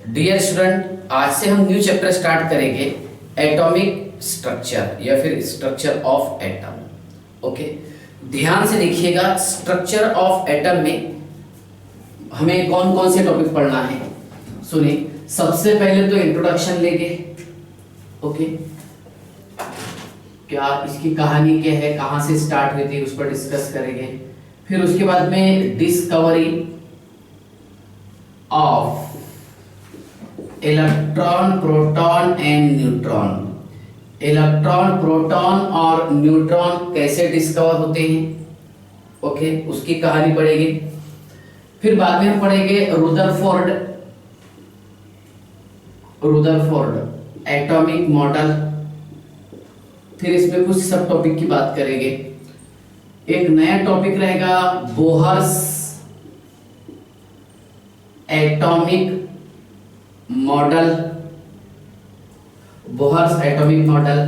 Dear student, आज से हम न्यू चैप्टर स्टार्ट करेंगे एटॉमिक स्ट्रक्चर या फिर स्ट्रक्चर ऑफ एटम। ओके, ध्यान से देखिएगा। स्ट्रक्चर ऑफ एटम में हमें कौन कौन से टॉपिक पढ़ना है सुनिए। सबसे पहले तो इंट्रोडक्शन लेंगे। ओके, क्या इसकी कहानी क्या है, कहां से स्टार्ट हुई थी, उस पर डिस्कस करेंगे। फिर उसके बाद में discovery of electron, proton and neutron. Electron, proton और न्यूट्रॉन कैसे डिस्कवर होते हैं, ओके, उसकी कहानी पढ़ेंगे। फिर बाद में हम पढ़ेंगे रुदरफोर्ड एटॉमिक मॉडल। फिर इसमें कुछ सब टॉपिक की बात करेंगे। एक नया टॉपिक रहेगा Bohr's atomic model, Bohr's atomic model.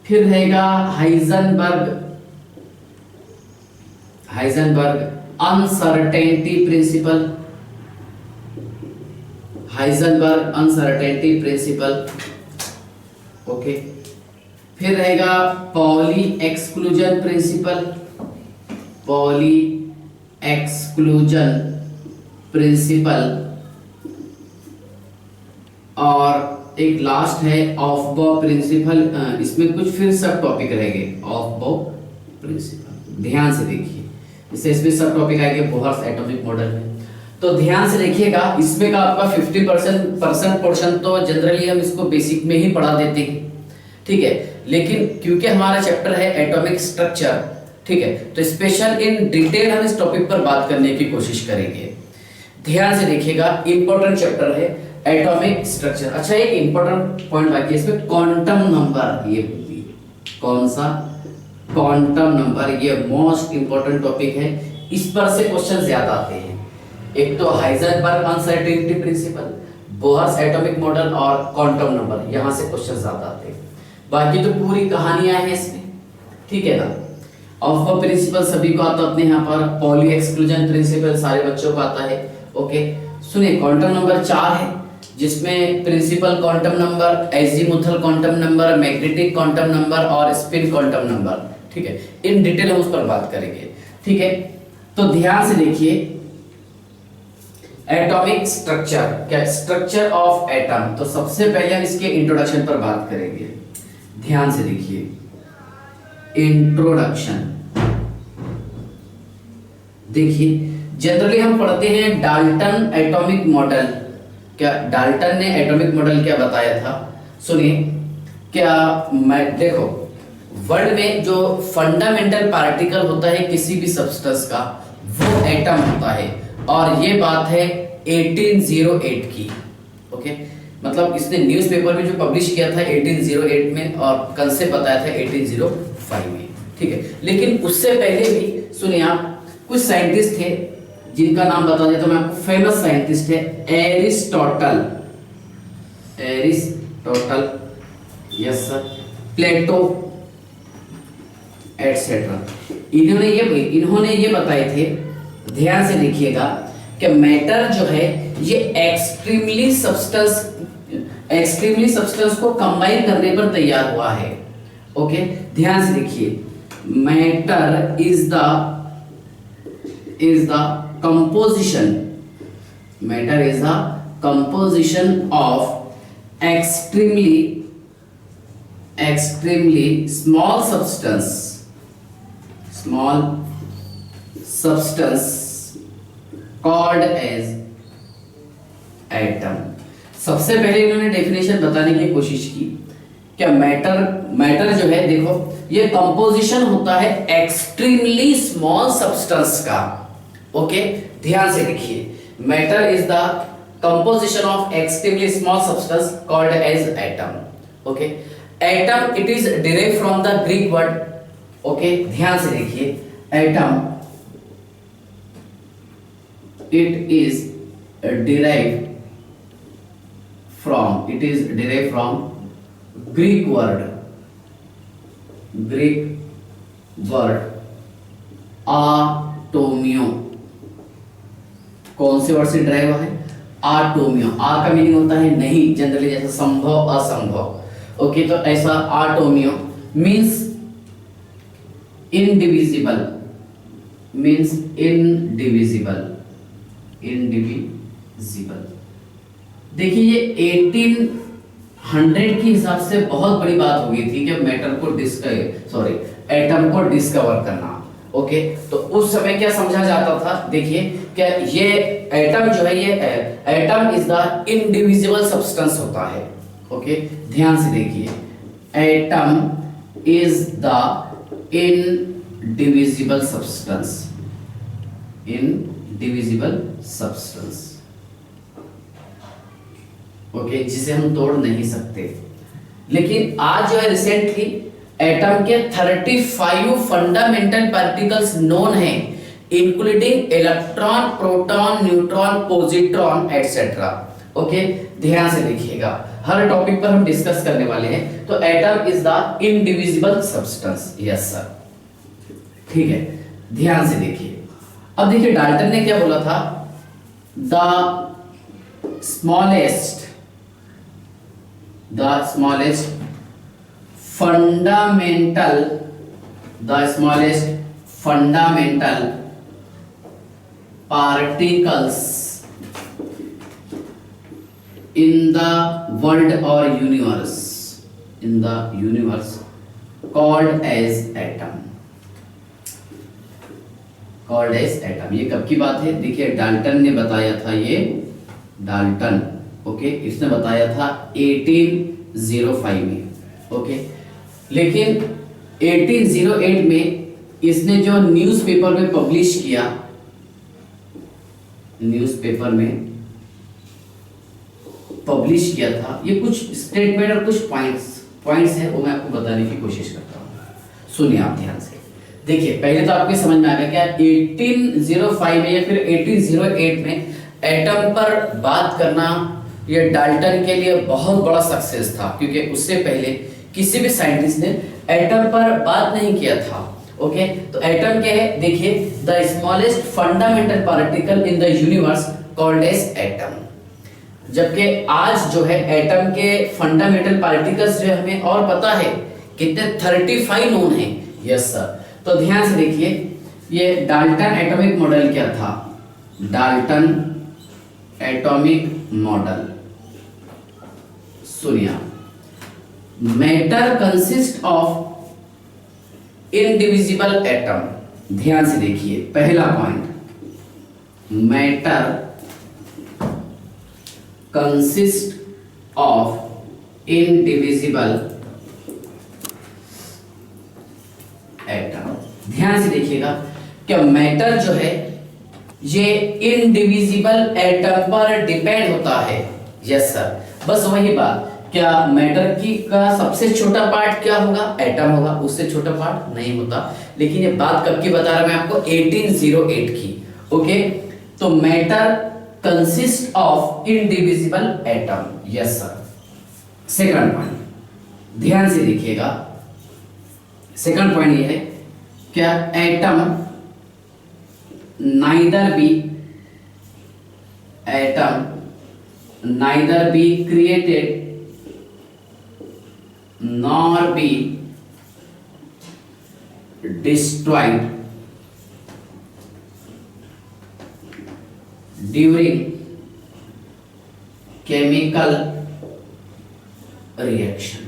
फिर रहेगा Heisenberg uncertainty principle, Heisenberg uncertainty principle. Okay, फिर रहेगा poly exclusion principle, poly exclusion principle. और एक लास्ट है ऑफ बॉ प्रिंसिपल। इसमें कुछ फिर सब टॉपिक रहेंगे ऑफ बॉ प्रिंसिपल। ध्यान से देखिए, इससे इसमें सब टॉपिक आएंगे बोहर्स एटॉमिक मॉडल में। तो ध्यान से देखिएगा, इसमें का आपका 50% पोर्शन तो जनरली हम इसको बेसिक में ही पढ़ा देते हैं, ठीक है। लेकिन क्योंकि हमारा चैप्टर है एटॉमिक स्ट्रक्चर, ठीक है, तो स्पेशल इन डिटेल हम इस टॉपिक पर बात करने की कोशिश करेंगे। ध्यान से देखिएगा, इंपॉर्टेंट चैप्टर है एटॉमिक स्ट्रक्चर। अच्छा, एक इंपॉर्टेंट पॉइंट बाकी है इसमें, क्वांटम नंबर। ये कौन सा क्वांटम नंबर, ये मोस्ट इंपॉर्टेंट टॉपिक है। इस पर से क्वेश्चन ज्यादा आते हैं। एक तो Heisenberg uncertainty principle, Bohr's atomic model और क्वांटम नंबर, यहां से क्वेश्चन ज्यादा आते हैं। बाकी तो पूरी कहानियां हैं इसमें, ठीक है ना। ऑफ बॉ प्रिंसिपल सभी को आता है अपने यहाँ पर, पॉली एक्सक्लूजन प्रिंसिपल सारे बच्चों को आता है। ओके, सुनिए, क्वांटम नंबर 4 है, जिसमें principal quantum number, azimuthal quantum number, magnetic quantum number और स्पिन क्वांटम नंबर, ठीक है। इन डिटेल हम उस पर बात करेंगे, ठीक है। तो ध्यान से देखिए, एटॉमिक स्ट्रक्चर, क्या स्ट्रक्चर ऑफ एटम। तो सबसे पहले हम इसके इंट्रोडक्शन पर बात करेंगे। ध्यान से देखिए, इंट्रोडक्शन। देखिए, जनरली हम पढ़ते हैं डाल्टन एटॉमिक मॉडल। क्या डाल्टन ने एटॉमिक मॉडल क्या बताया था, सुनिए। क्या मैं देखो, वर्ल्ड में जो फंडामेंटल पार्टिकल होता है किसी भी सब्सटेंस का, वो एटम होता है। और ये बात है 1808 की। ओके, मतलब इसने न्यूज़पेपर में जो पब्लिश किया था 1808 में, और कंसेप्ट बताया था 1805 में, ठीक है। लेकिन उससे पहले भी सुनिए आप, कुछ साइंटिस्ट थे जिनका नाम बता देता हूं मैं आपको। फेमस साइंटिस्ट है एरिस्टोटल, यस सर, प्लेटो एटसेट्रा। इन्होंने ये बताए थे, ध्यान से देखिएगा, कि मैटर जो है ये एक्सट्रीमली सब्सटेंस को कंबाइन करने पर तैयार हुआ है। ओके, ध्यान से देखिए, matter is the composition of extremely small substance called as atom। सबसे पहले इन्होंने डेफिनेशन बताने की कोशिश की। क्या मैटर जो है, देखो, ये कंपोजिशन होता है एक्सट्रीमली स्मॉल सब्सटेंस का। ओके, ध्यान से देखिए, matter is the composition of extremely small substance called as atom. Okay, atom it is derived from the Greek word. Okay, ध्यान से देखिए, atom it is derived from Greek word आटोमियो। कौन से वर्ड से ड्राइव है, आटोमियो, आ का मीनिंग होता है नहीं, जनरली जैसे संभव असंभव। ओके, तो ऐसा आटोमियो means indivisible, means indivisible, indivisible. देखिए ये 1800 के हिसाब से बहुत बड़ी बात हो गई थी कि मैटर को एटम को डिस्कवर करना। ओके, तो उस समय क्या समझा जाता था, देखिए क्या ये एटम जो है, ये atom is the indivisible substance होता है। ओके, ध्यान से देखिए, atom is the indivisible substance, indivisible substance. Okay, जिसे हम तोड़ नहीं सकते। लेकिन आज जो है रिसेंटली एटम के 35 फंडामेंटल पार्टिकल्स नोन है, including electron, proton, neutron, positron etcetera. Okay, ध्यान से देखिएगा, हर टॉपिक पर हम डिस्कस करने वाले हैं। तो atom is the indivisible substance. Yes sir, ठीक है, ध्यान से देखिए। अब देखिए डाल्टन ने क्या बोला था, the smallest fundamental particles in the world or universe, called as atom, ये कब की बात है, देखिए डाल्टन ने बताया था, ये डाल्टन, ओके, इसने बताया था 1805 में। ओके, लेकिन 1808 में इसने जो न्यूज़पेपर में पब्लिश किया, न्यूज़पेपर में पब्लिश किया था, ये कुछ स्टेटमेंट और कुछ पॉइंट्स है, वो मैं आपको बताने की कोशिश करता हूँ। सुनिए आप ध्यान से, देखिए पहले तो आपको समझ में आ गया क्या 1805 में या फिर 1808 में एटम पर बात करना ये डाल्टन के लिए बहुत बड़ा सक्सेस था, क्योंकि उससे पहले किसी भी साइंटिस्ट ने एटम पर बात नहीं किया था। ओके, तो एटम क्या है, देखिए the smallest fundamental particle in the universe called as atom. जबकि आज जो है एटम के फंडामेंटल पार्टिकल्स जो हमें और पता है कितने 35 नोन है। यस सर, तो ध्यान से देखिए, ये डाल्टन एटॉमिक मॉडल क्या था, डाल्टन एटॉमिक मॉडल। सुनिए, matter consist of indivisible atom. ध्यान से देखिए, पहला point, matter consist of indivisible atom. ध्यान से देखिएगा, क्या मैटर जो है ये इनडिविजिबल एटम पर डिपेंड होता है। यस सर, बस वही बात, क्या मैटर का सबसे छोटा पार्ट क्या होगा, एटम होगा, उससे छोटा पार्ट नहीं होता। लेकिन ये बात कब की बता रहा मैं आपको, 1808 की। ओके, तो matter consist of indivisible atom. Yes sir, second point, ध्यान से देखिएगा, सेकंड पॉइंट ये है, क्या atom neither be created nor be destroyed during chemical reaction।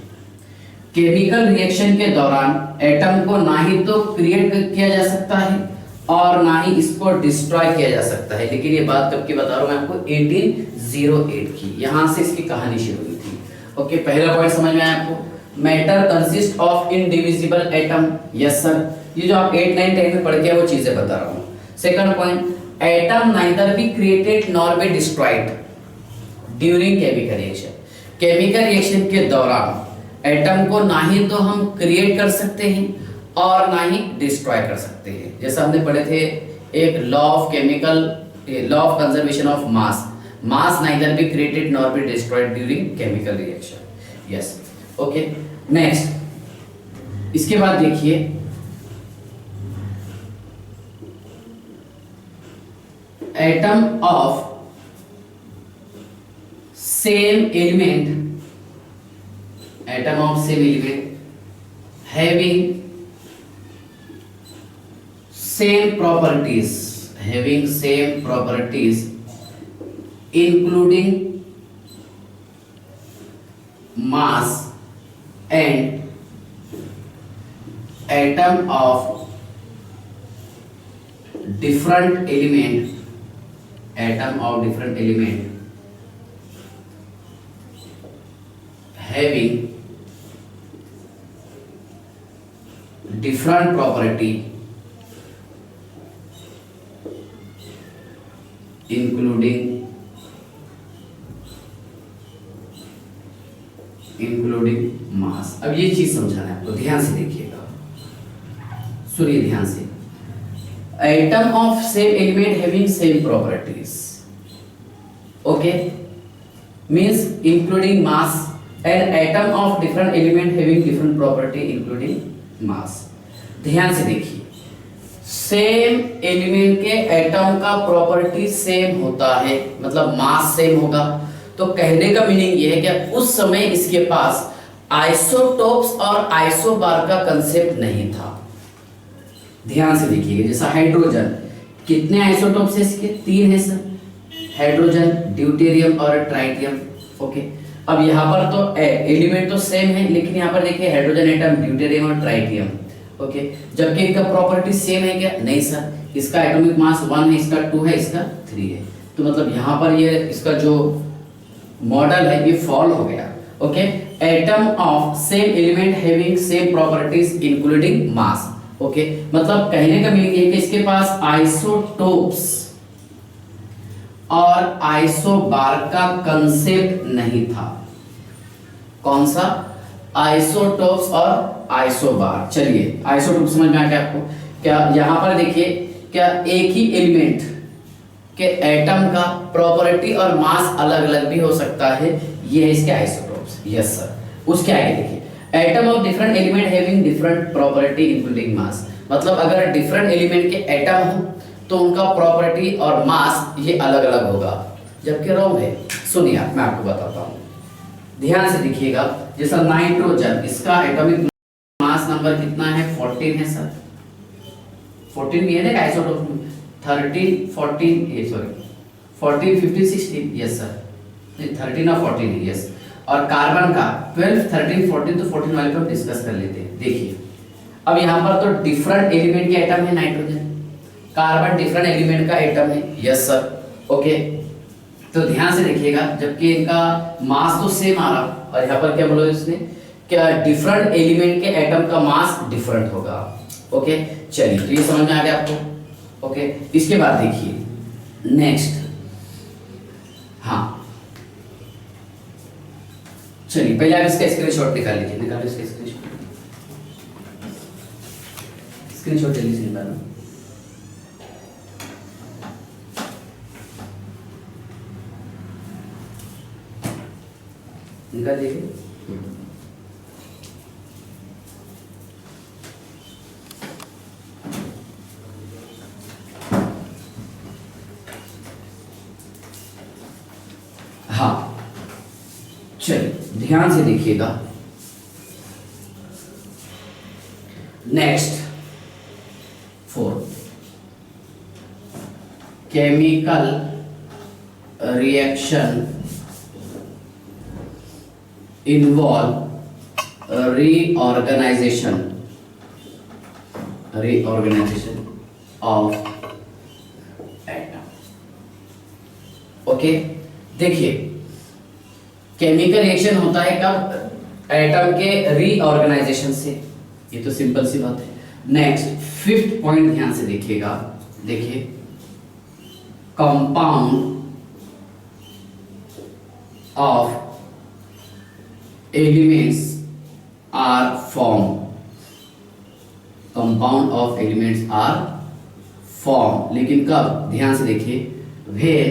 Chemical reaction के दौरान एटम को ना ही तो क्रिएट किया जा सकता है और ना ही इसको डिस्ट्रॉय किया जा सकता है। लेकिन ये बात कब की बता रहा हूं मैं आपको, 1808 की, यहां से इसकी कहानी शुरू हुई थी। ओके, पहला पॉइंट समझ में आया आपको, matter consist of indivisible atom. Yes sir, ये जो आप 8, 9, 10 में पढ़ के वो चीजें बता रहा हूं। Second point, atom neither be created nor be destroyed during chemical reaction. Chemical reaction के दौरान एटम को ना ही तो हम क्रिएट कर सकते हैं और ना ही डिस्ट्रॉय कर सकते हैं। जैसा हमने पढ़े थे एक law of conservation of mass, mass neither be created nor be destroyed during chemical reaction. Yes, okay, next, इसके बाद देखिए atom of same element, atom of same element having same properties, having same properties including mass and atom of different element, atom of different element having different property including मास। अब ये चीज समझाना है आपको, ध्यान से देखिएगा, सुनिए ध्यान से। Atom of same element having same properties, okay, means including mass and atom of different element having different property including mass. ध्यान से देखिए, सेम एलिमेंट के एटम का प्रॉपर्टी सेम होता है, मतलब मास सेम होगा। तो कहने का मीनिंग ये है कि उस समय इसके पास आइसोटोप्स और आइसोबार का कंसेप्ट नहीं था। ध्यान से देखिएगा, जैसा हाइड्रोजन, कितने आइसोटोप्स है इसके? 3 है सर, हाइड्रोजन, ड्यूटेरियम और ट्राइटियम, ओके। अब यहाँ पर तो एलिमेंट तो सेम है, लेकिन यहाँ पर देखिए हाइड्रोजन एटम, ड्यूटेरियम और ट्राइटियम, ओके। जबकि इनका प्रॉपर्टी सेम है क्या? नहीं सर, इसका एटॉमिक मास 1 है, इसका 2 है, इसका 3 है। तो मतलब यहाँ पर ये इसका जो मॉडल है ये फॉल हो गया, okay. Atom of same element having same properties including mass, okay. मतलब कहने का मीनिंग है कि इसके पास आइसोटोप्स और आइसोबार का कंसेप्ट नहीं था। कौन सा? आइसोटोप्स और आइसोबार। चलिए, आइसोटोप समझ में आ गया आपको? क्या यहाँ पर देखिए, क्या एक ही एलिमेंट के एटम का प्रॉपर्टी और मास अलग अलग भी हो सकता है? ये है इसके आइसोटोप्स। Yes sir. उसके आगे देखिए, atom of different element having different property including mass. मतलब अगर डिफरेंट एलिमेंट के एटम हो तो उनका प्रॉपर्टी और मास ये अलग अलग होगा, जबकि रॉन्ग है। सुनिए आप, मैं आपको बताता हूँ, ध्यान से देखिएगा। जैसा नाइट्रोजन, इसका एटॉमिक मास नंबर कितना है? 14 है सर। 14 भी है ना आइसोटोप में? 13, 14, सॉरी 14, 15, 16, यस सर, नहीं 13 और 14 है, यस। और कार्बन का 12, 13, 14, तो 14 वाले पे हम डिस्कस कर लेते हैं। देखिए, अब यहाँ पर तो डिफरेंट एलिमेंट के एटम है नाइट्रोजन, कार्बन डिफरेंट एलिमेंट का एटम है, यस सर, ओके। तो ध्यान से देखिएगा, जबकि इनका मास तो सेम आ रहा, और यहाँ पर क्या बोला इसने, क्या डिफरेंट एलिमेंट के एटम का मास डिफरेंट होगा, ओके। चलिए, तो ये समझ में आ गया आपको, ओके। इसके बाद देखिए नेक्स्ट, हाँ चलिए, पहले आप इसका स्क्रीनशॉट निकाल लीजिए, निकालो इसका स्क्रीनशॉट जल्दी से निकालो। निकाल लीजिए। हाँ चलिए, ध्यान से देखिएगा। Next 4, chemical reaction involve reorganization of atom, okay. देखिए, केमिकल रिएक्शन होता है कब? एटम के रीऑर्गेनाइजेशन से, ये तो सिंपल सी बात है। नेक्स्ट 5th पॉइंट ध्यान से देखिएगा, देखिए, compound of elements are formed, compound of elements are formed, लेकिन कब? ध्यान से देखिए, when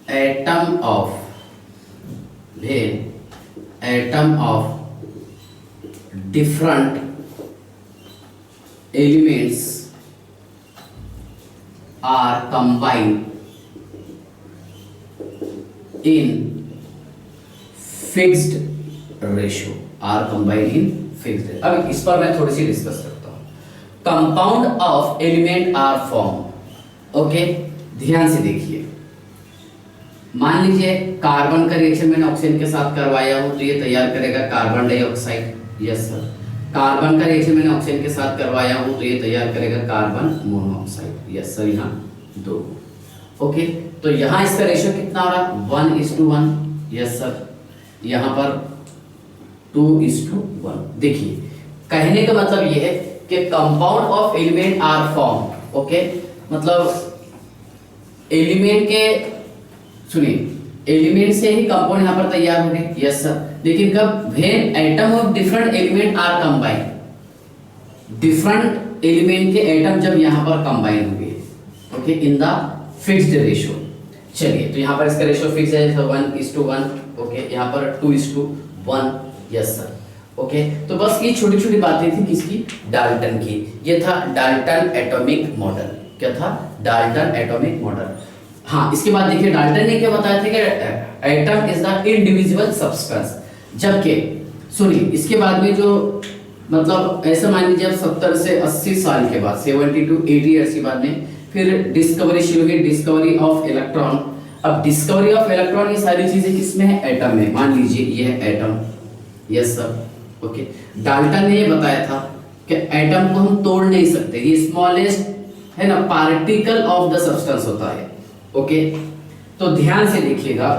atom of different elements are combined in fixed ratio, are combine in fixed. अब इस पर मैं थोड़ी सी डिस्कस करता हूं। Compound of element are form, okay, ध्यान से देखिए। मान लीजिए कार्बन का रिएक्शन मैंने ऑक्सीजन के साथ करवाया हो तो ये तैयार करेगा carbon dioxide, yes sir. Carbon का रिएक्शन मैंने ऑक्सीजन के साथ करवाया हो तो ये तैयार करेगा कार्बन मोनोऑक्साइड, यस सर, यहाँ 2, ओके। तो यहाँ इसका रेशियो कितना हो रहा, 1:1, यस सर। यहाँ पर 2:1। देखिए कहने का मतलब ये है कि compound of element are form, okay, मतलब एलिमेंट के, सुनिए, एलिमेंट से ही कंपाउंड यहाँ पर तैयार हो गए, यस सर। लेकिन कब, when atom of different element are combine, different element के एटम जब यहाँ पर कंबाइन हो गए, okay, in the fixed ratio. चलिए तो यहाँ पर इसका रेशियो फिक्स है 1:1, ओके, यहाँ पर 2:1, यस सर, ओके। तो बस ये छोटी छोटी बातें थी किसकी, डाल्टन की। ये था डाल्टन एटॉमिक मॉडल। क्या था, डाल्टन एटॉमिक मॉडल। हाँ, इसके बाद देखिए डाल्टन ने क्या बताया था कि atom is the indivisible substance. जबकि सुनिए इसके बाद में जो, मतलब ऐसा मान लीजिए 70 से 80 साल के बाद, 70 to 80 ईयर्स के बाद में फिर डिस्कवरी शुरू हुई, डिस्कवरी ऑफ इलेक्ट्रॉन। अब डिस्कवरी ऑफ इलेक्ट्रॉन, ये सारी चीजें किसमें है, एटम में। मान लीजिए ये है atom, yes sir, okay. Dalton ने ये बताया था कि एटम को हम तोड़ नहीं सकते, ये स्मॉलेस्ट है ना पार्टिकल ऑफ द सब्सटेंस होता है, ओके। तो ध्यान से देखिएगा,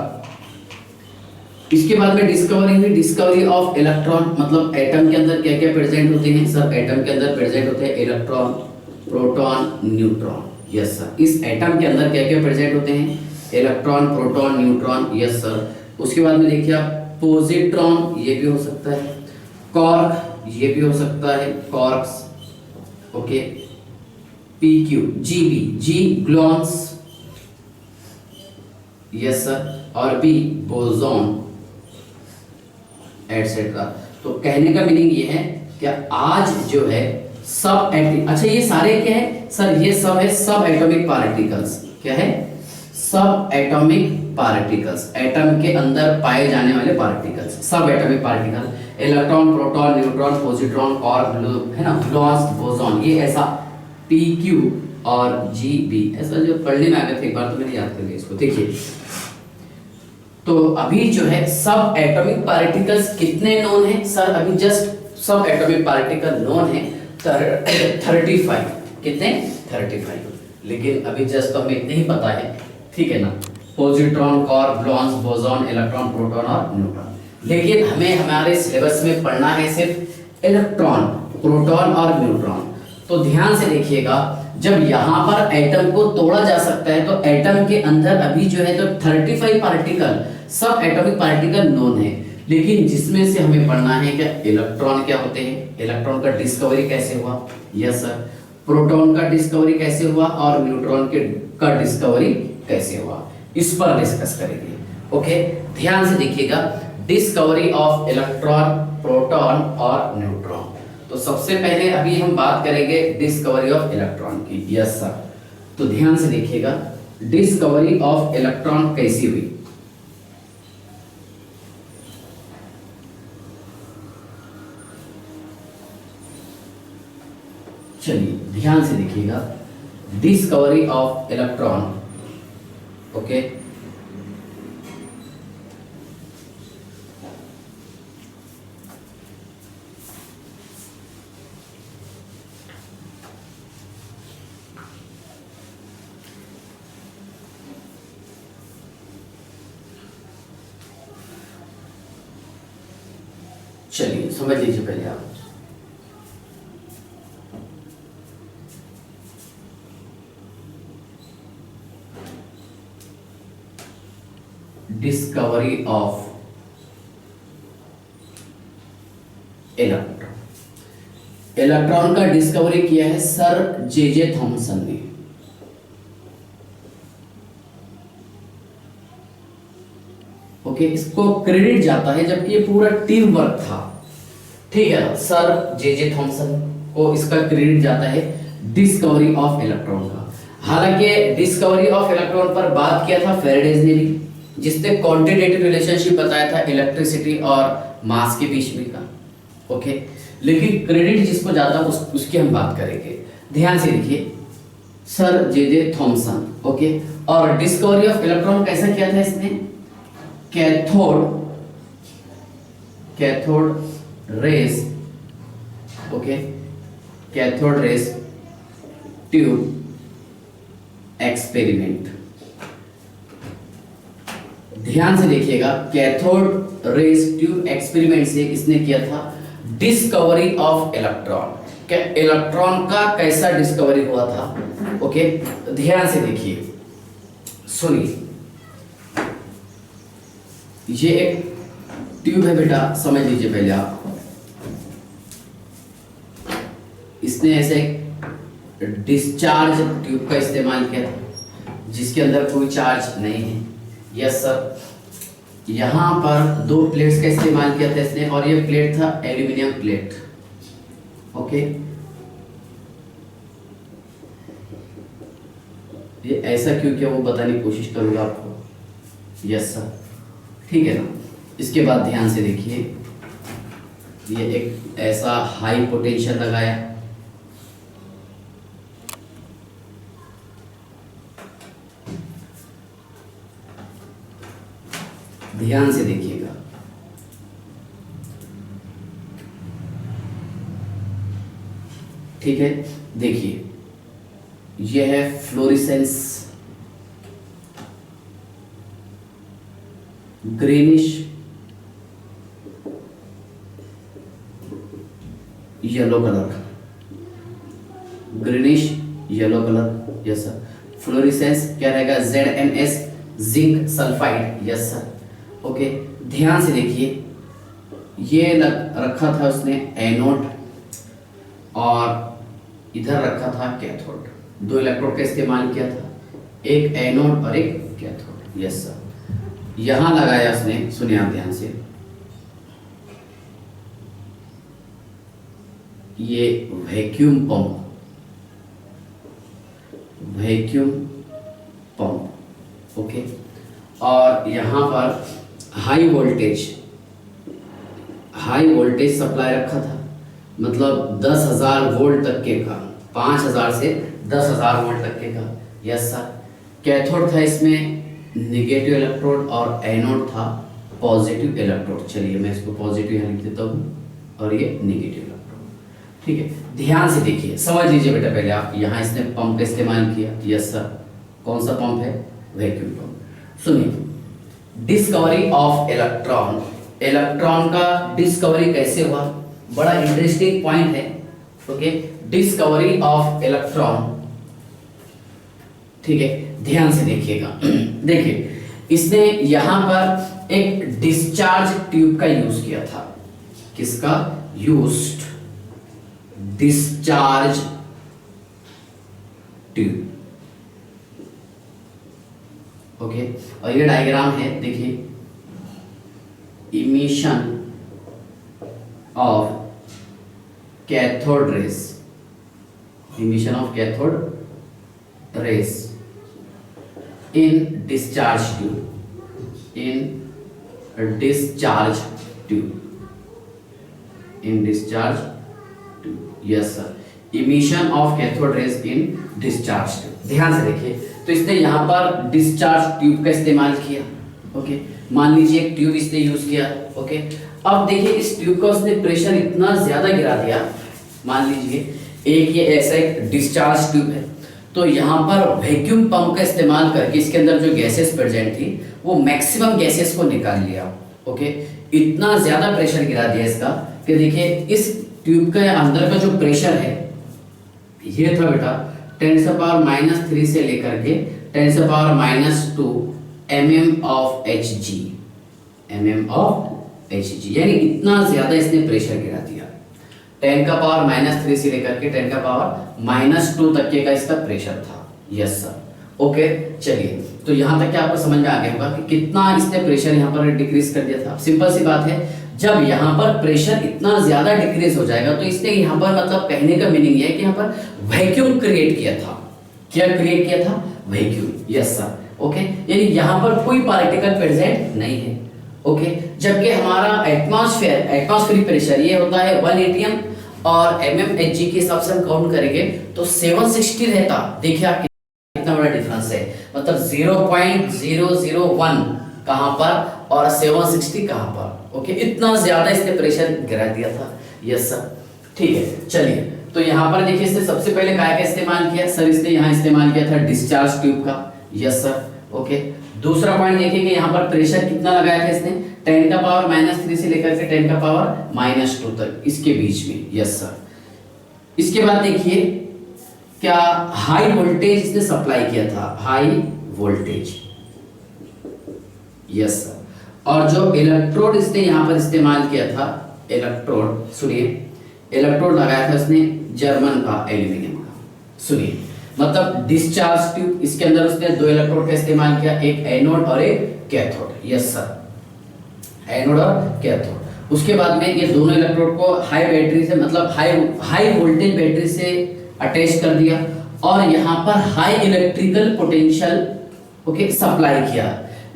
इसके बाद में डिस्कवरी हुई, डिस्कवरी ऑफ इलेक्ट्रॉन। मतलब एटम के अंदर क्या क्या प्रेजेंट होते हैं सर, एटम के अंदर प्रेजेंट होते हैं electron, proton, neutron, yes sir. इस एटम के अंदर क्या क्या प्रेजेंट होते हैं, electron, proton, neutron, yes sir. उसके बाद में देखिए आप पॉजिट्रॉन, ये भी हो सकता है, कॉर्क, ये भी हो सकता है, quarks, okay. PQ, GB, G gluons, yes sir, और B बोसॉन, एटसेट्रा। तो कहने का मीनिंग ये है कि आज जो है सब अच्छा ये सारे क्या है सर, ये सब है सब एटॉमिक पार्टिकल्स। क्या है, सब एटॉमिक पार्टिकल्स, एटम के अंदर पाए जाने वाले पार्टिकल्स, सब atomic particle, electron, proton, neutron, positron, cork, है ना, ग्लॉन्स, बोसॉन, ये ऐसा PQ और GB, ऐसा जो पढ़ने में आ गया था एक बार तो मैंने याद कर लिया इसको। देखिए तो अभी जो है सब एटॉमिक पार्टिकल्स कितने नोन है सर, अभी जस्ट सब एटॉमिक पार्टिकल नोन है 35, कितने, 35। लेकिन अभी जस्ट तो हमें इतने ही पता है, ठीक है ना, positron, quark, gluons, boson, electron, proton और न्यूट्रॉन। लेकिन हमें हमारे सिलेबस में पढ़ना है सिर्फ इलेक्ट्रॉन, प्रोटॉन और न्यूट्रॉन। तो ध्यान से देखिएगा, जब यहाँ पर एटम को तोड़ा जा सकता है तो एटम के अंदर अभी जो है तो 35 पार्टिकल, सब एटॉमिक पार्टिकल नोन है। लेकिन जिसमें से हमें पढ़ना है क्या, इलेक्ट्रॉन क्या होते हैं, इलेक्ट्रॉन का डिस्कवरी कैसे हुआ, यस सर, प्रोटॉन का डिस्कवरी कैसे हुआ और न्यूट्रॉन के का डिस्कवरी कैसे हुआ, इस पर डिस्कस करेंगे, ओके। ध्यान से देखिएगा, डिस्कवरी ऑफ इलेक्ट्रॉन, प्रोटॉन और न्यूट्रॉन। तो सबसे पहले अभी हम बात करेंगे डिस्कवरी ऑफ इलेक्ट्रॉन की, यस सर। तो ध्यान से देखिएगा, डिस्कवरी ऑफ इलेक्ट्रॉन कैसी हुई। चलिए ध्यान से देखिएगा, डिस्कवरी ऑफ इलेक्ट्रॉन, ओके। चलिए समझ लीजिए पहले आप, डिस्कवरी ऑफ इलेक्ट्रॉन। इलेक्ट्रॉन का डिस्कवरी किया है सर जे थॉमसन ने, ओके। इसको क्रेडिट जाता है, जबकि ये पूरा टीम वर्क था, ठीक है। सर जे थॉमसन को इसका क्रेडिट जाता है डिस्कवरी ऑफ इलेक्ट्रॉन का। हालांकि डिस्कवरी ऑफ इलेक्ट्रॉन पर बात किया था फैराडेज ने भी, जिसने क्वांटिटेटिव रिलेशनशिप बताया था इलेक्ट्रिसिटी और मास के बीच में का। ओके, लेकिन क्रेडिट जिसको जाता उसकी हम बात करेंगे। ध्यान से देखिए, सर जे थॉमसन। ओके, और डिस्कवरी ऑफ इलेक्ट्रॉन कैसा किया था इसने? Cathode rays, okay, cathode rays tube experiment. ध्यान से देखिएगा, कैथोड रेस ट्यूब एक्सपेरिमेंट से इसने किया था डिस्कवरी ऑफ इलेक्ट्रॉन। क्या इलेक्ट्रॉन का कैसा डिस्कवरी हुआ था? ओके, ध्यान से देखिए, सुनिए। ये एक ट्यूब है बेटा, समझ लीजिए पहले आप। इसने ऐसे डिस्चार्ज ट्यूब का इस्तेमाल किया था जिसके अंदर कोई चार्ज नहीं है। यस सर, यहां पर दो प्लेट्स का इस्तेमाल किया था इसने, और ये प्लेट था एल्यूमिनियम प्लेट। ओके, ये ऐसा क्यों किया वो बताने की कोशिश करूंगा आपको। यस सर, ठीक है ना। इसके बाद ध्यान से देखिए, ये एक ऐसा हाई पोटेंशियल लगाया, ध्यान से देखिएगा। ठीक है, देखिए यह है fluorescence, greenish yellow colour, greenish yellow colour. Yes sir, fluorescence क्या रहेगा? ZnS, zinc sulphide. Yes sir, okay. ध्यान से देखिए, ये रखा था उसने एनोड और इधर रखा था कैथोड। दो इलेक्ट्रोड का इस्तेमाल किया था, एक एनोड और एक कैथोड। यस सर, यहां लगाया उसने, सुनिए आप ध्यान से, ये vacuum pump, vacuum pump. Okay, और यहां पर हाई वोल्टेज सप्लाई रखा था, मतलब 10,000 वोल्ट तक के का, 5,000 से 10,000 वोल्ट तक के का। यस सर, कैथोड था इसमें निगेटिव इलेक्ट्रोड और एनोड था पॉजिटिव इलेक्ट्रोड। चलिए मैं इसको पॉजिटिव यहाँ लिख देता हूँ और ये निगेटिव इलेक्ट्रोड। ठीक है, ध्यान से देखिए, समझ लीजिए बेटा पहले आप। यहाँ इसने पंप का इस्तेमाल किया। यस सर, कौन सा पंप है? Vacuum pump. सुनिए, डिस्कवरी ऑफ इलेक्ट्रॉन, इलेक्ट्रॉन का डिस्कवरी कैसे हुआ? बड़ा इंटरेस्टिंग पॉइंट है। Okay, discovery of electron. ठीक है, ध्यान से देखिएगा। देखिए, इसने यहां पर एक डिस्चार्ज ट्यूब का यूज किया था। किसका? Used discharge tube. ओके, और ये डायग्राम है, देखिए, emission of cathode rays, emission of cathode rays in discharge tube, in discharge tube, in discharge tube. Yes sir, emission of cathode rays in discharge tube. ध्यान से देखिए, तो इसने यहाँ पर डिस्चार्ज ट्यूब का इस्तेमाल किया। ओके, मान लीजिए एक ट्यूब इसने यूज किया। ओके, अब देखिए इस ट्यूब का उसने प्रेशर इतना ज्यादा गिरा दिया, मान लीजिए एक ये ऐसा एक डिस्चार्ज ट्यूब है, तो यहाँ पर वैक्यूम पंप का इस्तेमाल करके इसके अंदर जो गैसेस प्रेजेंट थी वो मैक्सिमम गैसेस को निकाल लिया। ओके, इतना ज्यादा प्रेशर गिरा दिया इसका कि देखिए इस ट्यूब के अंदर का जो प्रेशर है ये था बेटा 10⁻³ से लेकर के 10⁻²mm of Hg, mm of Hg, यानी इतना ज्यादा इसने प्रेशर गिरा दिया। 10⁻³ से लेकर के 10⁻² तक के का इसका प्रेशर था। Yes sir, okay. चलिए, तो यहाँ तक क्या आपको समझ में आ गया होगा कि कितना इसने प्रेशर यहाँ पर डिक्रीज कर दिया था। सिंपल सी बात है, जब यहाँ पर प्रेशर इतना ज्यादा डिक्रीज हो जाएगा तो इसने यहाँ पर मतलब कहने का मीनिंग ये है कि यहाँ पर वैक्यूम क्रिएट किया था। क्या क्रिएट किया था? वैक्यूम। यस सर, ओके, यानी यहाँ पर कोई पार्टिकल प्रेजेंट नहीं है। ओके, जबकि हमारा एटमॉस्फेरिक प्रेशर ये होता है 1 atm और mmHg के हिसाब से हम काउंट करेंगे तो 760 रहता। देखिए आप कितना बड़ा डिफरेंस है, मतलब 0.001 कहां पर और 760 कहां पर। ओके, इतना ज्यादा इसने प्रेशर गिरा दिया था। यस सर, ठीक है। चलिए, तो यहाँ पर देखिए इसने सबसे पहले काय का इस्तेमाल किया सर, इसने यहाँ इस्तेमाल किया था डिस्चार्ज ट्यूब का। Yes sir, okay. दूसरा पॉइंट देखिए कि यहाँ पर प्रेशर कितना लगाया था इसने, 10 का पावर -3 से लेकर के 10 का पावर -2 तक, इसके बीच में। Yes sir. इसके बाद देखिए क्या हाई वोल्टेज इसने सप्लाई किया था, हाई वोल्टेज। Yes sir. और जो इलेक्ट्रोड इसने यहाँ पर इस्तेमाल किया था, इलेक्ट्रोड सुनिए, इलेक्ट्रोड लगाया था इसने जर्मन का, एल्यूमिनियम का। सुनिए, मतलब डिस्चार्ज ट्यूब, इसके अंदर उसने 2 इलेक्ट्रोड का इस्तेमाल किया, एक एनोड और एक कैथोड। यस सर, एनोड और कैथोड। उसके बाद में ये दोनों इलेक्ट्रोड को हाई बैटरी से, मतलब हाई वोल्टेज बैटरी से अटैच कर दिया और यहाँ पर high electrical potential okay supply किया।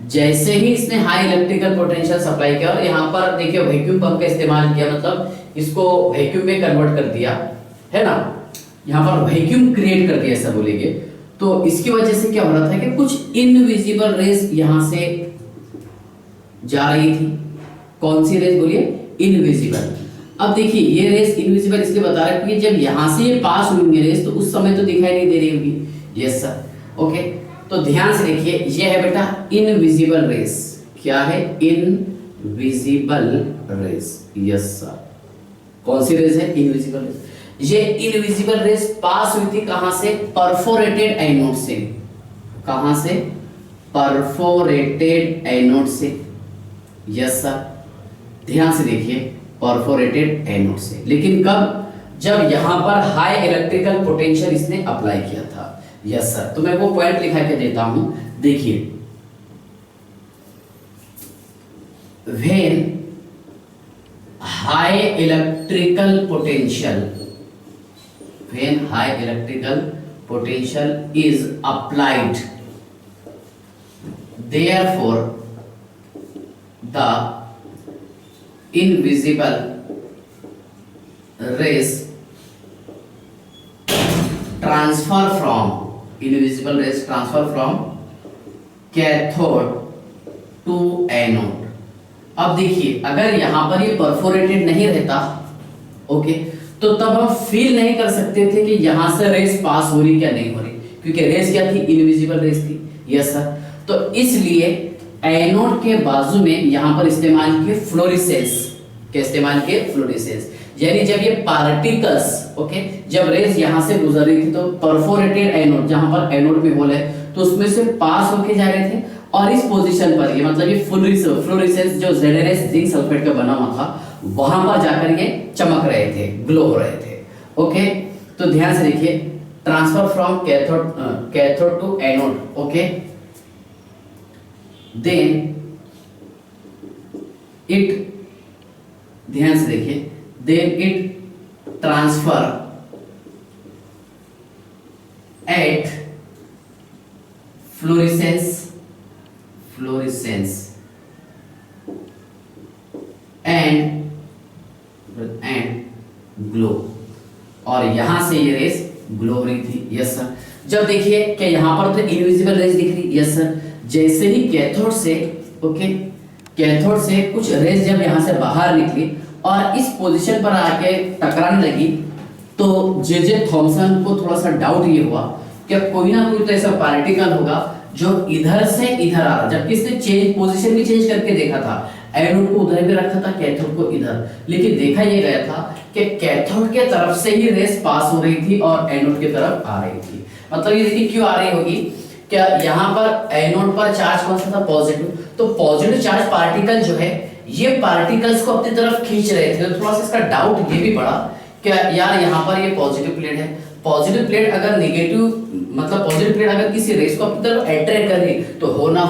जैसे ही इसने हाई इलेक्ट्रिकल पोटेंशियल सप्लाई किया और यहाँ पर देखिए वैक्यूम पंप का इस्तेमाल किया, मतलब इसको वैक्यूम में कन्वर्ट कर दिया, है ना, यहाँ पर वैक्यूम क्रिएट कर दिया ऐसा बोलेंगे। तो इसकी वजह से क्या हो रहा था कि कुछ इनविजिबल रेस यहाँ से जा रही थी। कौन सी रेस बोलिए, इनविजिबल। अब देखिए ये रेस इनविजिबल इसलिए बता रहा है क्योंकि जब यहाँ से ये पास हुई रेस तो उस समय तो दिखाई नहीं दे रही होगी। Yes sir, okay. तो ध्यान से देखिए, ये है बेटा इनविजिबल रेस। क्या है, इनविजिबल रेस। यस सर, कौन सी रेस है, इनविजिबल रेस। ये इनविजिबल रेस पास हुई थी कहां से, परफोरेटेड एनोड से। कहां से, परफोरेटेड एनोड से। यस सर, ध्यान से देखिए, परफोरेटेड एनोड से। लेकिन कब, जब यहां पर हाई इलेक्ट्रिकल पोटेंशियल इसने अप्लाई किया था। यस सर, तो मैं वो पॉइंट लिखा के देता हूं, देखिए, when high electrical potential, when high electrical potential is applied, therefore the invisible rays transfer from cathode to anode। अब देखिए, अगर यहां पर ये परफोरेटेड नहीं रहता, ओके, तो तब हम फील नहीं कर सकते थे कि यहां से रेस पास हो रही क्या नहीं हो रही, क्योंकि रेस क्या थी, इनविजिबल रेस थी। यस सर, तो इसलिए एनोड के बाजू में यहां पर इस्तेमाल किए फ्लोरेसेंस के, इस्तेमाल किए फ्लोरेसेंस। यानी जब ये पार्टिकल्स ओके, जब रेस यहां से गुजर रही थी तो परफोरेटेड एनोड, जहां पर एनोड में होल है, तो उसमें से पास होके जा रहे थे और इस पोजीशन पर ये मतलब ये फ्लोरेसेंस जो ZnS जिंक सल्फेट का बना हुआ था, वहां पर जाकर ये चमक रहे थे, ग्लो हो रहे थे। ओके, तो ध्यान से देखिए, transfer from cathode to anode. Okay, then it, ध्यान से देखिए, then it transfer at fluorescence and glow, और यहां से ये रेस ग्लो हो रही थी। यस सर, जब देखिए कि यहां पर तो इनविजिबल रेस दिख रही। यस सर, जैसे ही कैथोड से ओके, कैथोड से कुछ रेस जब यहां से बाहर निकली और इस पोजीशन पर आके टकराने लगी, तो जे थॉमसन को थोड़ा सा डाउट ये हुआ कि कोई ना कोई तो ऐसा पार्टिकल होगा जो इधर से इधर आ रहा, जबकि इसने चेंज पोजीशन भी चेंज करके देखा था, एनोड को उधर भी रखा था, कैथोड को इधर, लेकिन देखा ये गया था कि कैथोड के तरफ से ही रेस पास हो रही थी और एनोड की तरफ आ रही थी। मतलब ये देखिए क्यों आ रही होगी, क्या यहाँ पर एनोड पर चार्ज कौन सा था, पॉजिटिव, तो पॉजिटिव चार्ज पार्टिकल जो है ये पार्टिकल्स को अपनी तरफ खींच रहे थे। तो थोड़ा सा इसका डाउट ये भी पड़ा क्या यार यहाँ पर ये पॉजिटिव प्लेट है, पॉजिटिव प्लेट अगर नेगेटिव, मतलब पॉजिटिव प्लेट अगर किसी रेस को अपनी तरफ अट्रैक्ट कर रही तो होना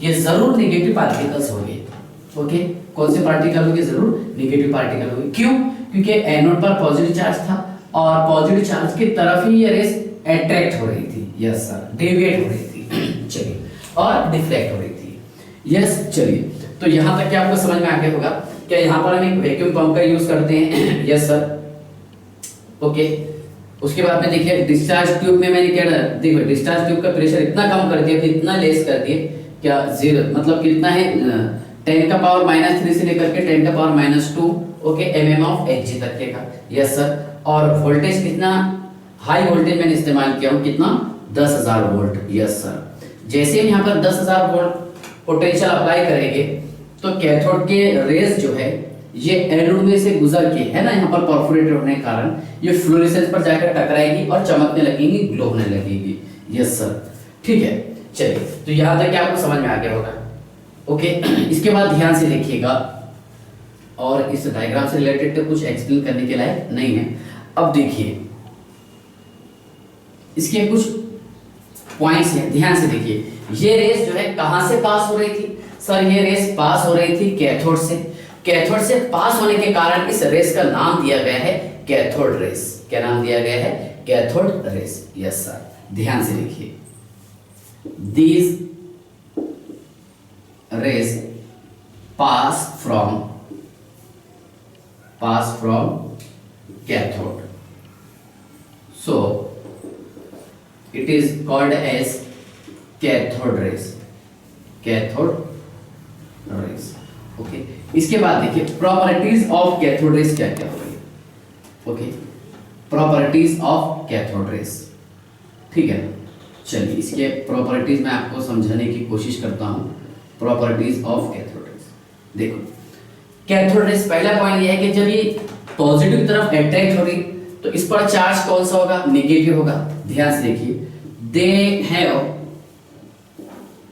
ये जरूर नेगेटिव पार्टिकल्स होंगे। ओके, कौन से पार्टिकल होंगे, जरूर नेगेटिव पार्टिकल होंगे। क्यों, क्योंकि एनोड पर पॉजिटिव चार्ज था और पॉजिटिव चार्ज की तरफ ही ये रेस अट्रैक्ट हो रही थी। यस सर, डेविएट हो रही थी। चलिए, और डिफ्लेक्ट हो रही थी। यस, चलिए, तो यहाँ तक क्या आपको समझ में आ गया होगा। क्या यहाँ पर हम एक वैक्यूम पंप का यूज करते हैं? Yes sir, okay. उसके बाद में देखिए डिस्चार्ज ट्यूब में मैंने क्या देखो डिस्चार्ज ट्यूब का प्रेशर इतना कम कर दिया, इतना लेस कर दिए, क्या 0 मतलब कितना है 10 का पावर -3 से लेकर के 10 का power -2 okay mm of Hg तक के का। यस सर, और वोल्टेज कितना हाई वोल्टेज मैंने इस्तेमाल किया हूँ, कितना 10,000 वोल्ट। यस सर, जैसे हम यहाँ पर 10,000 वोल्ट पोटेंशियल अप्लाई करेंगे तो कैथोड के रेस जो है ये एनोड में से गुजर के है ना, यहाँ पर परफोरेटेड होने के कारण ये फ्लोरेसेंस पर जाकर टकराएगी और चमकने लगेगी, ग्लो होने लगेगी। यस सर, ठीक है। चलिए, तो यहाँ तक क्या आपको समझ में आ गया होगा। ओके, इसके बाद ध्यान से देखिएगा, और इस डायग्राम से रिलेटेड तो कुछ एक्सप्लेन करने के लायक नहीं है। अब देखिए इसके कुछ पॉइंट्स हैं, ध्यान से देखिए। ये रेस जो है कहां से पास हो रही थी? सर ये रेस पास हो रही थी कैथोड से। कैथोड से पास होने के कारण इस रेस का नाम दिया गया है कैथोड रेस। क्या नाम दिया गया है? Cathode rays. यस सर, ध्यान से देखिए, these rays pass from cathode, so it is called as cathode rays, okay. इसके बाद देखिए प्रॉपर्टीज ऑफ कैथोड रेस क्या क्या होगी। Okay, properties of cathode rays, ठीक है। चलिए इसके प्रॉपर्टीज मैं आपको समझाने की कोशिश करता हूं। प्रॉपर्टीज ऑफ कैथोड रेस, देखो कैथोड रेस पहला पॉइंट ये है कि जब ये पॉजिटिव तरफ अट्रैक्ट हो रही तो इस पर चार्ज कौन सा होगा? नेगेटिव होगा। ध्यान से देखिए, they have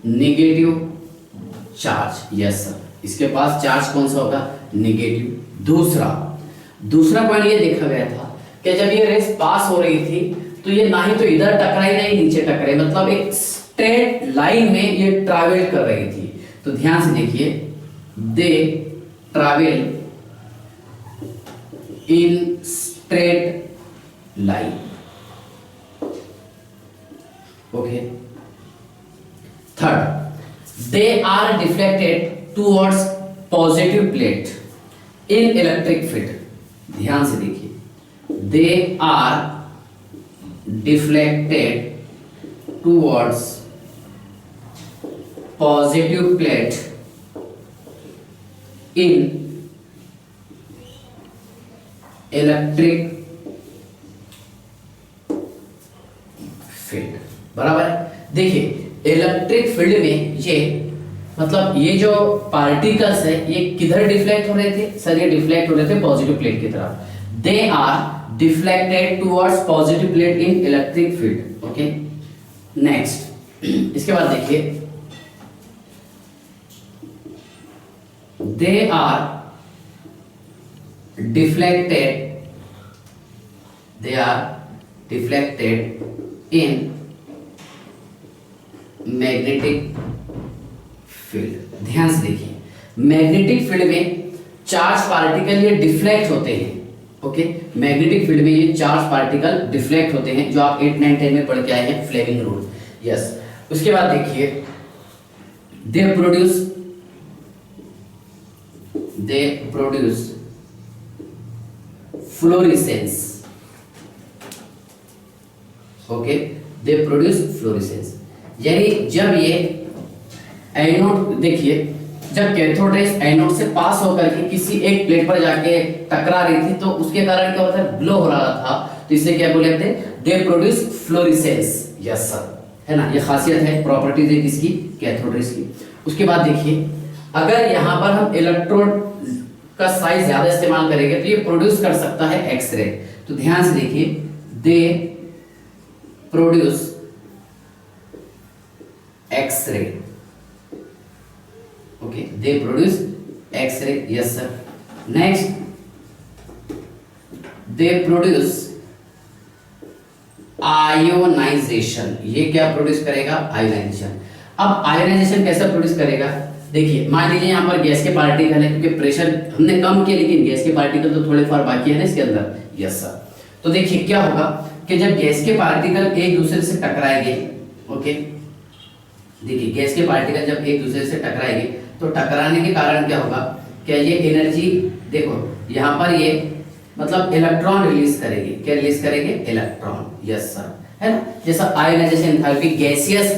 negative charge. Yes sir, इसके पास चार्ज कौन सा होगा? नेगेटिव। दूसरा पॉइंट ये देखा गया था कि जब ये रेस पास हो रही थी तो ये ना ही तो इधर टकराई ना ही नीचे टकराई, मतलब एक स्ट्रेट लाइन में ये ट्रैवल कर रही थी। तो ध्यान से देखिए, दे travel in straight line. Okay, third, they are deflected towards positive plate in electric field। ध्यान से देखिए, they are deflected towards positive plate in electric field। बराबर है। देखिए इलेक्ट्रिक फील्ड में ये मतलब ये जो पार्टिकल्स है ये किधर डिफ्लेक्ट हो रहे थे? सर ये डिफ्लेक्ट हो रहे थे पॉजिटिव प्लेट की तरफ। They are deflected towards positive plate in electric field. Okay, next इसके बाद देखिए, they are deflected in magnetic field. ध्यान से देखिए, मैग्नेटिक फील्ड में चार्ज पार्टिकल ये डिफ्लेक्ट होते हैं। ओके, मैग्नेटिक फील्ड में ये चार्ज पार्टिकल डिफ्लेक्ट होते हैं, जो आप 8, 9, 10 में पढ़ के आए हैं, फ्लेमिंग रूल। यस, उसके बाद देखिए, they produce fluorescence. Okay, they produce fluorescence, यानी जब ये एनोड, देखिए जब कैथोड रेस एनोड से पास होकर के किसी एक प्लेट पर जाके टकरा रही थी तो उसके कारण क्या होता है? ग्लो हो रहा था, तो इसे क्या बोलते हैं? They produce fluorescence. Yes sir, है ना, ये खासियत है, प्रॉपर्टीज है किसकी? कैथोड रेस की। उसके बाद देखिए, अगर यहाँ पर हम इलेक्ट्रोड का साइज ज्यादा इस्तेमाल करेंगे तो ये प्रोड्यूस कर सकता है एक्सरे। तो ध्यान से देखिए, they produce X-ray. Okay, they produce X-ray. Yes sir, next, they produce ionisation. ये क्या प्रोड्यूस करेगा? आयोनाइजेशन। अब आयोनाइजेशन कैसे प्रोड्यूस करेगा? देखिए मान लीजिए यहाँ पर गैस के पार्टिकल है, क्योंकि प्रेशर हमने कम किया लेकिन गैस के पार्टिकल तो थोड़े फार बाकी है ना इसके अंदर। यस सर, तो देखिए क्या होगा कि जब गैस के पार्टिकल एक दूसरे से टकराएंगे, ओके, देखिए गैस के पार्टिकल जब एक दूसरे से टकराएंगे तो टकराने के कारण क्या होगा, क्या ये एनर्जी, देखो यहाँ पर ये मतलब इलेक्ट्रॉन रिलीज करेगी, क्या रिलीज करेंगे, इलेक्ट्रॉन, यस सर, है ना। जैसा आयोनाइजेशन एंथैल्पी, गैसियस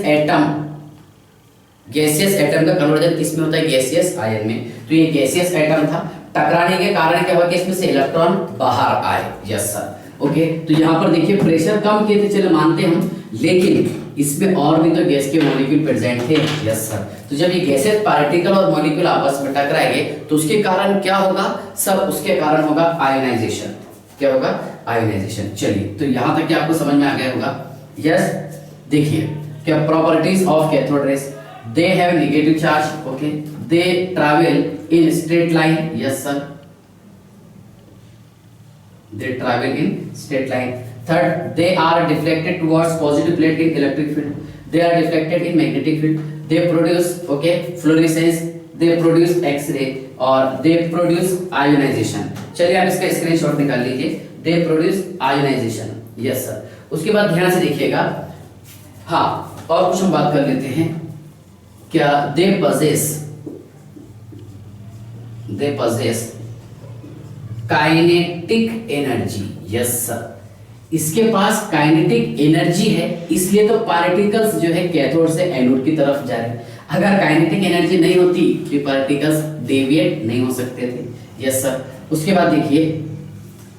एटम का कन्वर्जन किसमें होता है, गैसियस आयन में। तो ये गैसियस एटम था, टकराने के कारण क्या हुआ कि इसमें से इलेक्ट्रॉन बाहर आए, यस सर, ओके। तो यहाँ पर देखिए प्रेशर कम किए थे, चलो मानते हैं हम, लेकिन इसमें और भी तो गैस के मॉलिक्यूल प्रेजेंट थे, यस सर। तो जब ये गैसेस पार्टिकल और मॉलिक्यूल आपस में टकराएंगे तो उसके कारण क्या होगा सब, उसके कारण होगा आयोनाइजेशन, क्या होगा, आयोनाइजेशन। चलिए तो यहाँ तक क्या आपको समझ में आ गया होगा, यस। देखिए क्या properties of cathode rays, they have negative charge, okay, they travel in straight line, yes sir, they travel in straight line. Third, they are deflected towards positive plate in electric field, they are deflected in magnetic field, they produce, okay, fluorescence, they produce x-ray और they produce ionization। चलिए आप इसका screenshot निकाल लीजिए, they produce ionization, yes sir। उसके बाद ध्यान से देखिएगा, हाँ और कुछ हम बात कर लेते हैं, क्या they possess kinetic energy, yes sir. इसके पास काइनेटिक एनर्जी है, इसलिए तो पार्टिकल्स जो है कैथोड से एनोड की तरफ जा रहे हैं। अगर काइनेटिक एनर्जी नहीं होती तो पार्टिकल्स डेविएट नहीं हो सकते थे, यस सर। उसके बाद देखिए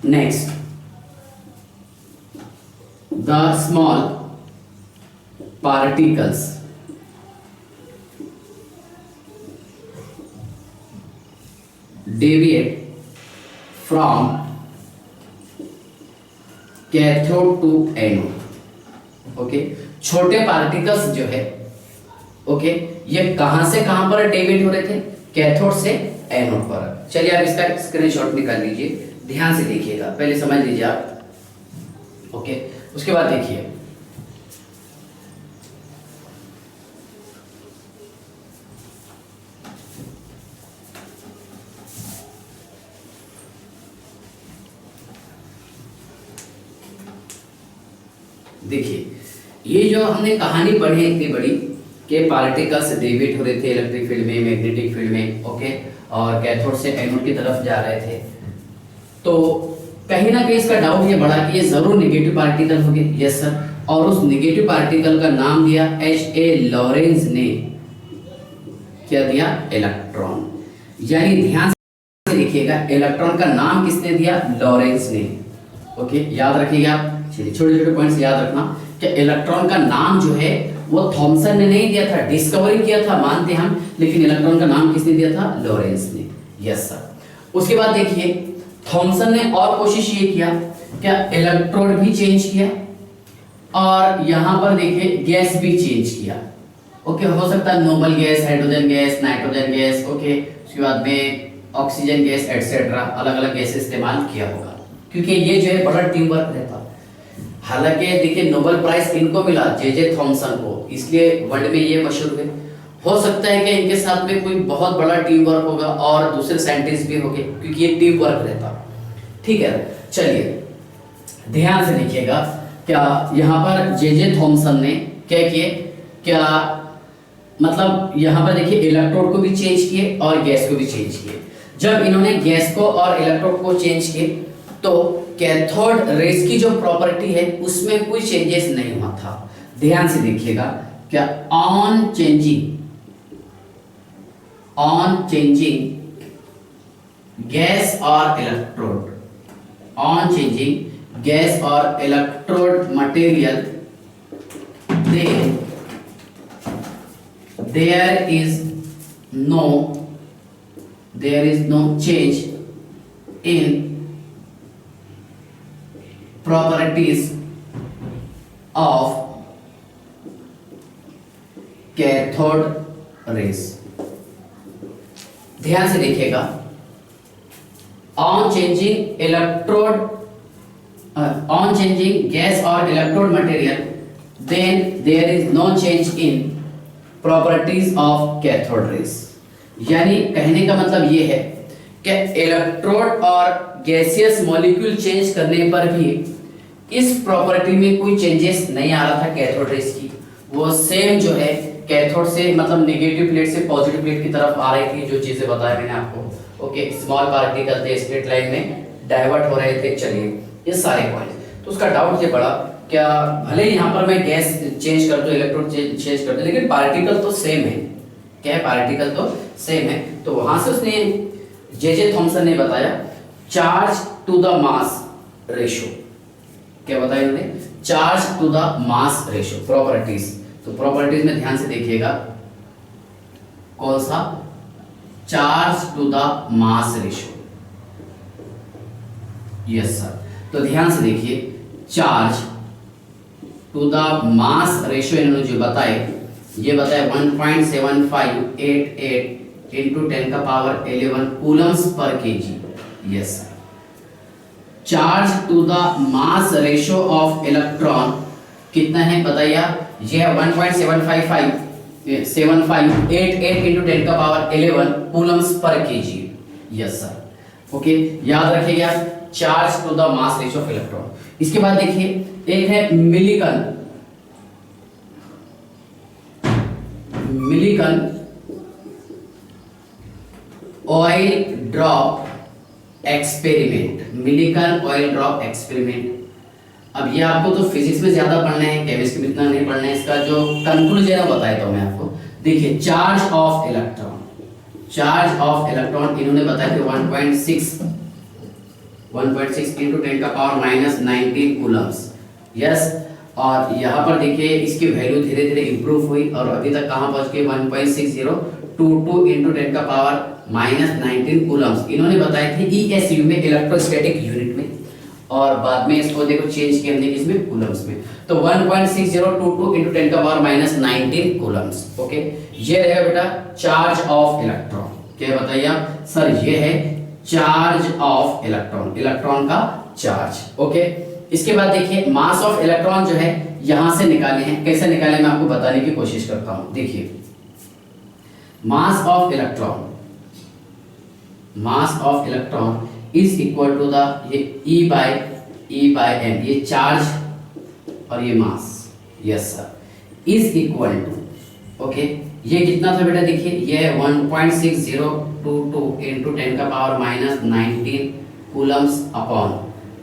next, the small particles deviate from cathode to anode, okay. छोटे पार्टिकल्स जो है, ओके, ये कहां से कहां पर डेविएट हो रहे थे, कैथोड से एनोड पर। चलिए आप इसका स्क्रीनशॉट निकाल लीजिए, ध्यान से देखिएगा, पहले समझ लीजिए आप, ओके। उसके बाद देखिए देखिए ये जो हमने कहानी पढ़ी इतनी बड़ी कि पार्टिकल्स डेविएट हो रहे थे इलेक्ट्रिक फील्ड में, मैग्नेटिक फील्ड में, ओके, और कैथोड से एनोड की तरफ जा रहे थे, तो कहीं ना कहीं इसका डाउट ये बढ़ा कि ये जरूर नेगेटिव पार्टिकल होंगे, यस सर। और उस नेगेटिव पार्टिकल का नाम दिया H.A. लॉरेंज ने, क्या दिया, इलेक्ट्रॉन। यानी ध्यान से देखिएगा, इलेक्ट्रॉन का नाम किसने दिया, लॉरेंज ने, ओके, याद रखिएगा आप। चलिए छोटे छोटे पॉइंट्स याद रखना कि इलेक्ट्रॉन का नाम जो है वो थॉमसन ने नहीं दिया था, डिस्कवरी किया था मानते हम, लेकिन इलेक्ट्रॉन का नाम किसने दिया था, लॉरेंज ने, यस सर। उसके बाद देखिए थॉमसन ने और कोशिश ये किया, क्या इलेक्ट्रोड भी चेंज किया और यहां पर देखिए गैस भी चेंज किया, ओके। हो सकता है noble gas, hydrogen gas, nitrogen gas, okay, उसके बाद में ऑक्सीजन गैस एटसेट्रा, अलग अलग गैस इस्तेमाल किया होगा, क्योंकि ये जो है बड़ा टीम वर्क रहता। हालांकि देखिए नोबेल प्राइज इनको मिला, जे थॉमसन को, इसलिए वर्ल्ड में ये मशहूर हुए। हो सकता है कि इनके साथ में कोई बहुत बड़ा टीम वर्क होगा और दूसरे साइंटिस्ट भी होंगे, क्योंकि ये टीम वर्क रहता, ठीक है। चलिए ध्यान से देखिएगा, क्या यहाँ पर जे थॉमसन ने क्या किए, क्या मतलब यहाँ पर देखिए इलेक्ट्रोड को भी चेंज किए और गैस को भी चेंज किए। जब इन्होंने गैस को और इलेक्ट्रोड को चेंज किए तो कैथोड रेज की जो प्रॉपर्टी है उसमें कोई चेंजेस नहीं हुआ था। ध्यान से देखिएगा, क्या ऑन चेंजिंग गैस और इलेक्ट्रोड, ऑन चेंजिंग गैस और electrode material, there is no change in properties of cathode rays। ध्यान से देखिएगा, on changing gas or electrode material, then there is no change in properties of cathode rays। यानी कहने का मतलब ये है कि इलेक्ट्रोड और गैसियस मॉलिक्यूल चेंज करने पर भी इस प्रॉपर्टी में कोई चेंजेस नहीं आ रहा था कैथोड रेज की, वो सेम जो है कैथोड से मतलब नेगेटिव प्लेट से पॉजिटिव प्लेट की तरफ आ रही थी, जो चीजें बताया मैंने आपको। ओके, स्मॉल पार्टिकल थे स्ट्रेट लाइन में डाइवर्ट हो रहे थे। चलिए ये सारे पॉइंट्स, तो उसका डाउट ये पड़ा क्या भले यहाँ पर मैं गैस चेंज कर दूं, इलेक्ट्रोड चेंज कर दूं, लेकिन पार्टिकल तो सेम है। क्या है? पार्टिकल तो सेम है। तो वहां से उसने जे थॉमसन ने बताया charge to the mass ratio. क्या बताया उन्होंने? Charge to the mass ratio properties. तो प्रॉपर्टीज में ध्यान से देखिएगा, कौन सा? Charge to the mass ratio. Yes sir. तो ध्यान से देखिए, charge to the mass ratio इन्होंने जो बताए, ये बताया 1.7588 इंटू 10 का पावर 11 कूलम्स पर KG. Yes sir. Charge to the mass ratio of electron कितना है बताइए? ये है 1.7588 इंटू 10 का पावर 11 कूलम्स पर केजी। Yes sir. ओके, याद रखिएगा charge to the mass ratio of electron. इसके बाद देखिए एक है Millikan oil drop experiment. Millikan oil drop experiment. अब ये आपको तो फिजिक्स में ज्यादा पढ़ना है, केमिस्ट्री में इतना नहीं पढ़ना है। इसका जो कंक्लूजन है बताया तो मैं आपको। देखिए charge of electron, charge of electron इन्होंने बताया कि 1.6 इंटू 10 का पावर -19 कूलम्स। यस, और यहाँ पर देखिए इसकी वैल्यू धीरे धीरे इंप्रूव हुई और अभी तक कहाँ पहुँच गई? 1.6022 इंटू 10 का पावर -19 कूलम्स। इन्होंने बताए थे ESU में, इलेक्ट्रोस्टैटिक यूनिट में, और बाद में इसको देखो चेंज किया हमने किसमें? कूलम्स में। तो 1.6022 इंटू 10 का पावर -19 कूलम्स। ओके, ये रहेगा बेटा चार्ज ऑफ इलेक्ट्रॉन। क्या बताइए आप? सर ये है चार्ज ऑफ इलेक्ट्रॉन, इलेक्ट्रॉन का चार्ज। ओके, इसके बाद देखिए मास ऑफ इलेक्ट्रॉन जो है यहां से निकाले हैं। कैसे निकाले मैं आपको बताने की कोशिश करता हूं। देखिए mass of electron, mass of electron is equal to the ये E बाय m, ये चार्ज और ये mass. Yes sir, is equal to, okay, ये कितना था बेटा? देखिए ये 1.6022 इंटू 10 का पावर -19 कूलम्स अपॉन,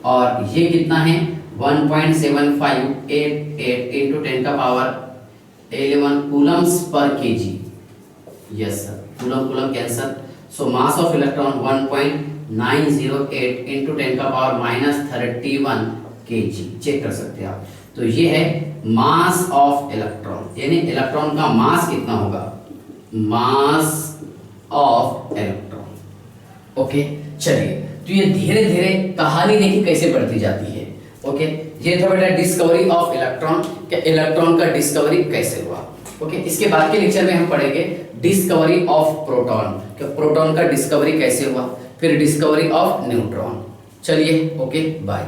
और ये कितना है? 1.7588 इंटू 10 का पावर 11 कूलम्स पर KG. Yes sir, coulomb coulomb cancel. So mass of electron 1.908 into 10 का पावर -31 केजी। चेक कर सकते हैं आप। तो ये है मास ऑफ इलेक्ट्रॉन, यानी इलेक्ट्रॉन का मास कितना होगा? मास ऑफ इलेक्ट्रॉन। ओके, चलिए तो ये धीरे धीरे कहानी देखिए कैसे बढ़ती जाती है। ओके, ये था बेटा डिस्कवरी ऑफ इलेक्ट्रॉन, कि इलेक्ट्रॉन का डिस्कवरी कैसे हुआ। ओके, इसके बाद के लेक्चर में हम पढ़ेंगे डिस्कवरी ऑफ प्रोटॉन, कि प्रोटॉन का डिस्कवरी कैसे हुआ, फिर डिस्कवरी ऑफ न्यूट्रॉन। चलिए, ओके, बाय।